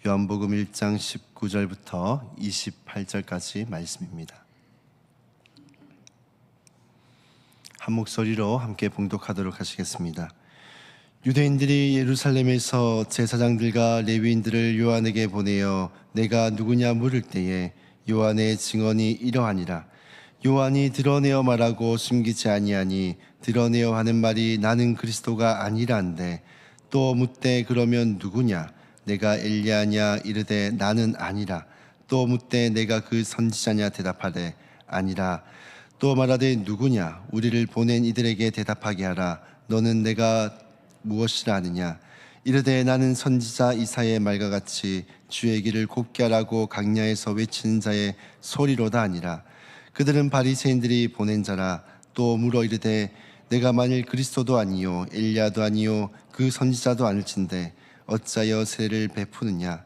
요한복음 1장 19절부터 28절까지 말씀입니다. 한 목소리로 함께 봉독하도록 하시겠습니다. 유대인들이 예루살렘에서 제사장들과 레위인들을 요한에게 보내어 내가 누구냐 물을 때에 요한의 증언이 이러하니라. 요한이 드러내어 말하고 숨기지 아니하니 드러내어 하는 말이 나는 그리스도가 아니라는데 또 묻되 그러면 누구냐? 내가 엘리야냐 이르되 나는 아니라. 또 묻되 내가 그 선지자냐 대답하되 아니라. 또 말하되 누구냐? 우리를 보낸 이들에게 대답하게 하라. 너는 내가 무엇이라 하느냐? 이르되 나는 선지자 이사야의 말과 같이 주의 길을 곱게 하라고 강야에서 외치는 자의 소리로다 하니라. 그들은 바리새인들이 보낸 자라. 또 물어 이르되 내가 만일 그리스도도 아니요 엘리야도 아니요 그 선지자도 아닐진대 어찌하여 세례를 베푸느냐?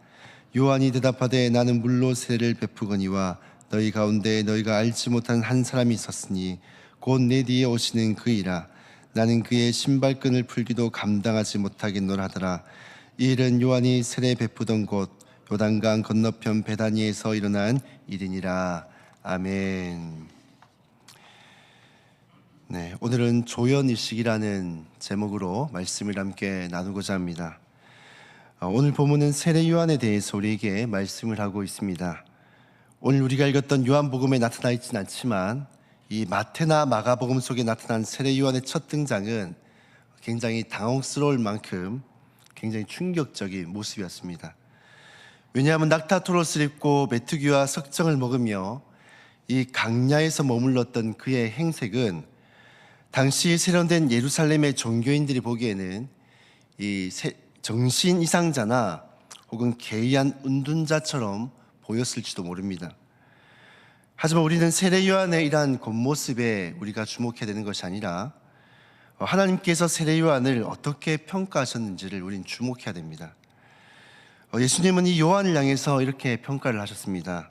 요한이 대답하되 나는 물로 세례를 베푸거니와 너희 가운데 너희가 알지 못한 한 사람이 있었으니 곧 내 뒤에 오시는 그이라. 나는 그의 신발끈을 풀기도 감당하지 못하겠노라 하더라. 이 일은 요한이 세례 베푸던 곳 요단강 건너편 베다니에서 일어난 일이니라. 아멘. 네, 오늘은 조연의식이라는 제목으로 말씀을 함께 나누고자 합니다. 오늘 본문은 세례 요한에 대해서 우리에게 말씀을 하고 있습니다. 오늘 우리가 읽었던 요한복음에 나타나 있지는 않지만 이 마태나 마가복음 속에 나타난 세례 요한의 첫 등장은 굉장히 당혹스러울 만큼 굉장히 충격적인 모습이었습니다. 왜냐하면 낙타토롯을 입고 메뚜기와 석정을 먹으며 이 강야에서 머물렀던 그의 행색은 당시 세련된 예루살렘의 종교인들이 보기에는 이 정신 이상자나 혹은 괴이한 은둔자처럼 보였을지도 모릅니다. 하지만 우리는 세례 요한의 이러한 겉모습에 우리가 주목해야 되는 것이 아니라 하나님께서 세례 요한을 어떻게 평가하셨는지를 우리는 주목해야 됩니다. 예수님은 이 요한을 향해서 이렇게 평가를 하셨습니다.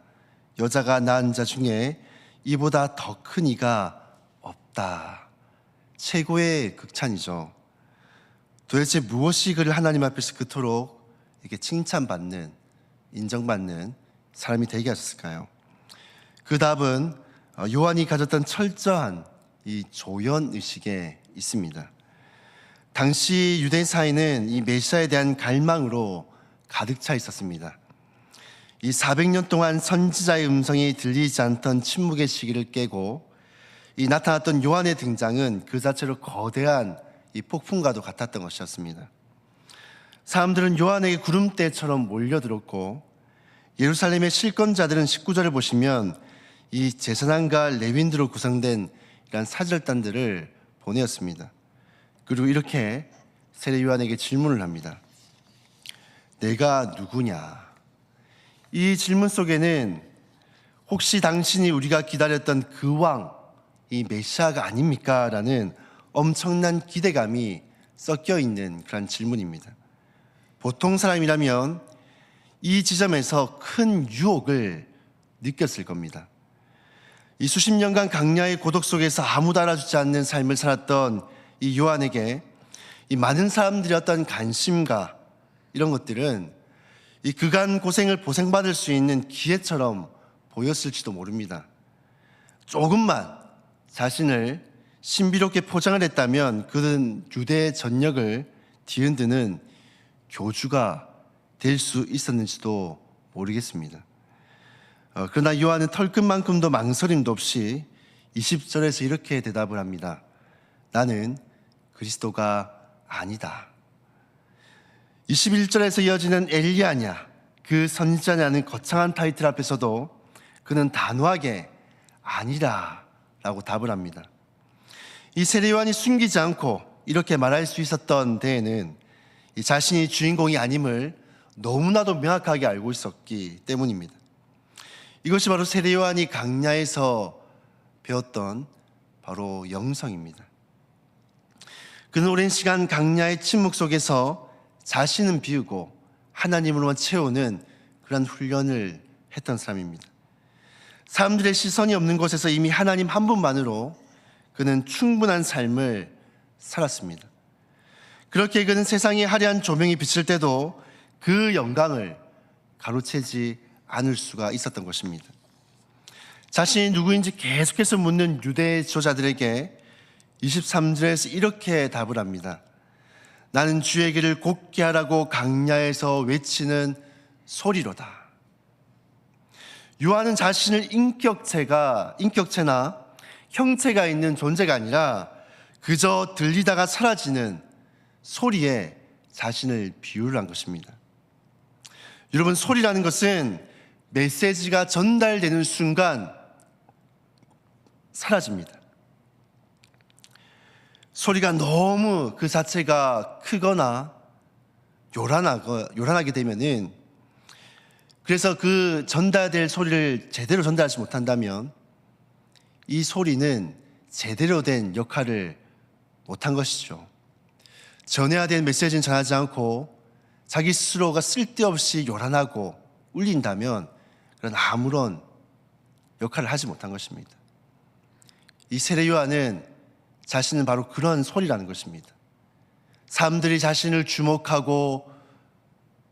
여자가 낳은 자 중에 이보다 더 큰 이가 없다. 최고의 극찬이죠. 도대체 무엇이 그를 하나님 앞에서 그토록 이렇게 칭찬받는, 인정받는 사람이 되게 하셨을까요? 그 답은 요한이 가졌던 철저한 이 조연의식에 있습니다. 당시 유대 사회는 이 메시아에 대한 갈망으로 가득 차 있었습니다. 이 400년 동안 선지자의 음성이 들리지 않던 침묵의 시기를 깨고 이 나타났던 요한의 등장은 그 자체로 거대한 이 폭풍과도 같았던 것이었습니다. 사람들은 요한에게 구름대처럼 몰려들었고 예루살렘의 실권자들은 19절을 보시면 이 제사장과 레위인들로 구성된 이런 사절단들을 보내었습니다. 그리고 이렇게 세례 요한에게 질문을 합니다. 내가 누구냐? 이 질문 속에는 혹시 당신이 우리가 기다렸던 그 왕, 이 메시아가 아닙니까? 라는 엄청난 기대감이 섞여 있는 그런 질문입니다. 보통 사람이라면 이 지점에서 큰 유혹을 느꼈을 겁니다. 이 수십 년간 강야의 고독 속에서 아무도 알아주지 않는 삶을 살았던 이 요한에게 이 많은 사람들이 어떤 관심과 이런 것들은 이 그간 고생을 보상받을 수 있는 기회처럼 보였을지도 모릅니다. 조금만 자신을 신비롭게 포장을 했다면 그는 유대의 전역을 뒤흔드는 교주가 될 수 있었는지도 모르겠습니다. 그러나 요한은 털끝만큼도 망설임도 없이 20절에서 이렇게 대답을 합니다. 나는 그리스도가 아니다. 21절에서 이어지는 엘리야냐 그 선지자냐는 거창한 타이틀 앞에서도 그는 단호하게 아니라 라고 답을 합니다. 이 세례 요한이 숨기지 않고 이렇게 말할 수 있었던 데에는 이 자신이 주인공이 아님을 너무나도 명확하게 알고 있었기 때문입니다. 이것이 바로 세례 요한이 강야에서 배웠던 바로 영성입니다. 그는 오랜 시간 강야의 침묵 속에서 자신은 비우고 하나님으로만 채우는 그런 훈련을 했던 사람입니다. 사람들의 시선이 없는 곳에서 이미 하나님 한 분만으로 그는 충분한 삶을 살았습니다. 그렇게 그는 세상에 화려한 조명이 비칠 때도 그 영광을 가로채지 않을 수가 있었던 것입니다. 자신이 누구인지 계속해서 묻는 유대 지도자들에게 23절에서 이렇게 답을 합니다. 나는 주의 길을 곧게 하라고 강야에서 외치는 소리로다. 요한은 자신을 인격체나 형체가 있는 존재가 아니라 그저 들리다가 사라지는 소리에 자신을 비유를 한 것입니다. 여러분, 소리라는 것은 메시지가 전달되는 순간 사라집니다. 소리가 너무 그 자체가 크거나 요란하게 되면은, 그래서 그 전달될 소리를 제대로 전달하지 못한다면 이 소리는 제대로 된 역할을 못한 것이죠. 전해야 될 메시지는 전하지 않고 자기 스스로가 쓸데없이 요란하고 울린다면 그런 아무런 역할을 하지 못한 것입니다. 이 세례 요한은 자신은 바로 그런 소리라는 것입니다. 사람들이 자신을 주목하고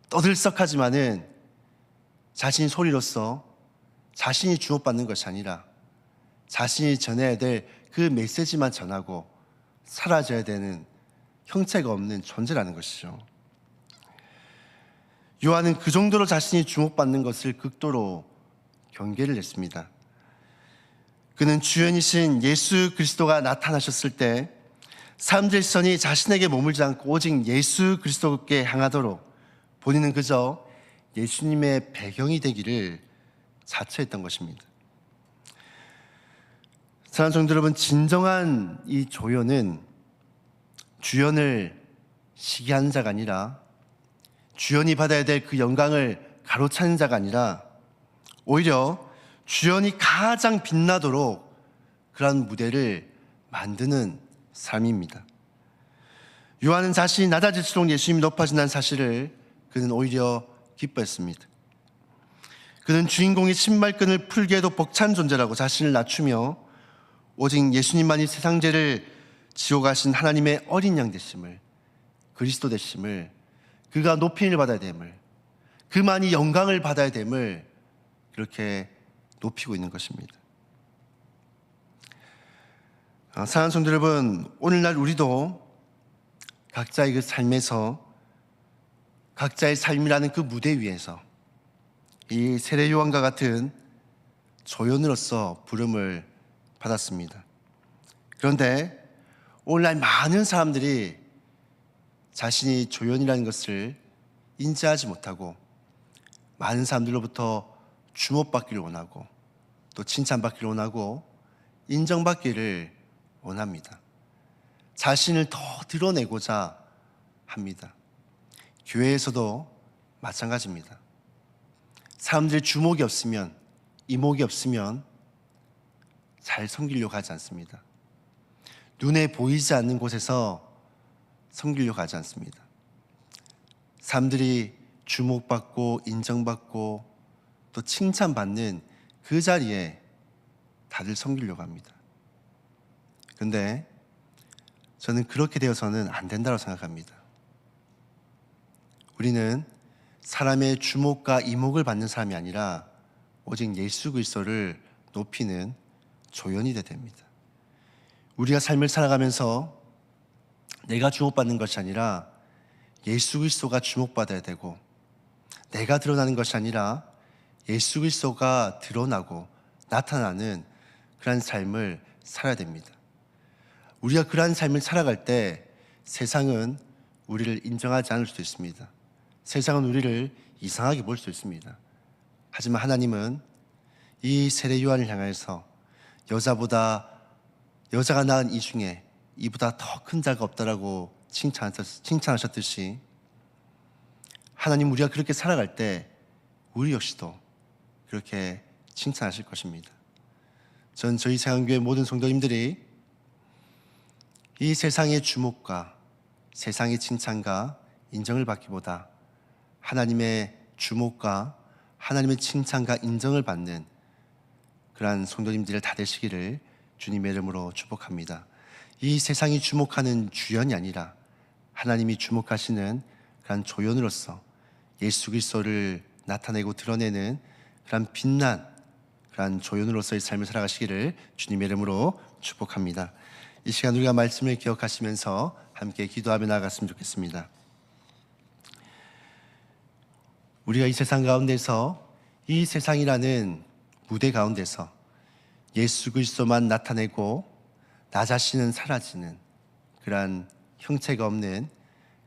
떠들썩하지만은 자신이 소리로서 자신이 주목받는 것이 아니라 자신이 전해야 될 그 메시지만 전하고 사라져야 되는 형체가 없는 존재라는 것이죠. 요한은 그 정도로 자신이 주목받는 것을 극도로 경계를 했습니다. 그는 주연이신 예수 그리스도가 나타나셨을 때 사람들의 시선이 자신에게 머물지 않고 오직 예수 그리스도께 향하도록 본인은 그저 예수님의 배경이 되기를 자처했던 것입니다. 사랑하는 성도 여러분, 진정한 이 조연은 주연을 시기하는 자가 아니라 주연이 받아야 될 그 영광을 가로차는 자가 아니라 오히려 주연이 가장 빛나도록 그러한 무대를 만드는 삶입니다. 요한은 자신이 낮아질수록 예수님이 높아진다는 사실을 그는 오히려 기뻐했습니다. 그는 주인공이 신발끈을 풀게 해도 벅찬 존재라고 자신을 낮추며 오직 예수님만이 세상 죄를 지고 가신 하나님의 어린 양 되심을, 그리스도 되심을, 그가 높임을 받아야 됨을, 그만이 영광을 받아야 됨을 그렇게 높이고 있는 것입니다. 사랑하는 성도 여러분, 오늘날 우리도 각자의 그 삶에서 각자의 삶이라는 그 무대 위에서 이 세례 요한과 같은 조연으로서 부름을 받았습니다. 그런데 오늘날 많은 사람들이 자신이 조연이라는 것을 인지하지 못하고 많은 사람들로부터 주목받기를 원하고 또 칭찬받기를 원하고 인정받기를 원합니다. 자신을 더 드러내고자 합니다. 교회에서도 마찬가지입니다. 사람들의 주목이 없으면, 이목이 없으면 잘 섬기려고 하지 않습니다. 눈에 보이지 않는 곳에서 섬기려고 하지 않습니다. 사람들이 주목받고 인정받고 또 칭찬받는 그 자리에 다들 섬기려고 합니다. 그런데 저는 그렇게 되어서는 안 된다고 생각합니다. 우리는 사람의 주목과 이목을 받는 사람이 아니라 오직 예수 그리스도를 높이는 조연이 되어야 됩니다. 우리가 삶을 살아가면서 내가 주목받는 것이 아니라 예수 그리스도가 주목받아야 되고, 내가 드러나는 것이 아니라 예수 그리스도가 드러나고 나타나는 그런 삶을 살아야 됩니다. 우리가 그러한 삶을 살아갈 때 세상은 우리를 인정하지 않을 수도 있습니다. 세상은 우리를 이상하게 볼 수 있습니다. 하지만 하나님은 이 세례 요한을 향해서 여자가 낳은 이 중에 이보다 더 큰 자가 없다라고 칭찬하셨듯이 하나님, 우리가 그렇게 살아갈 때 우리 역시도 그렇게 칭찬하실 것입니다. 전 저희 세상교회 모든 성도님들이 이 세상의 주목과 세상의 칭찬과 인정을 받기보다 하나님의 주목과 하나님의 칭찬과 인정을 받는 그러한 성도님들 다 되시기를 주님의 이름으로 축복합니다. 이 세상이 주목하는 주연이 아니라 하나님이 주목하시는 그런 조연으로서 예수 그리스도를 나타내고 드러내는 그런 빛난 그런 조연으로서의 삶을 살아가시기를 주님의 이름으로 축복합니다. 이 시간 우리가 말씀을 기억하시면서 함께 기도하며 나아갔으면 좋겠습니다. 우리가 이 세상 가운데서 이 세상이라는 무대 가운데서 예수 그리스도만 나타내고 나 자신은 사라지는 그러한 형체가 없는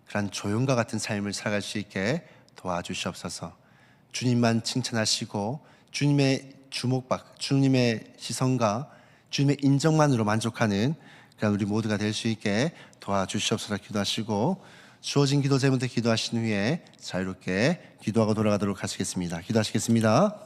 그러한 조연과 같은 삶을 살아갈 수 있게 도와주시옵소서. 주님만 칭찬하시고 주님의 주목받, 주님의 시선과 주님의 인정만으로 만족하는 그런 우리 모두가 될 수 있게 도와주시옵소서. 기도하시고 주어진 기도 제목에 기도하신 후에 자유롭게 기도하고 돌아가도록 하시겠습니다. 기도하시겠습니다.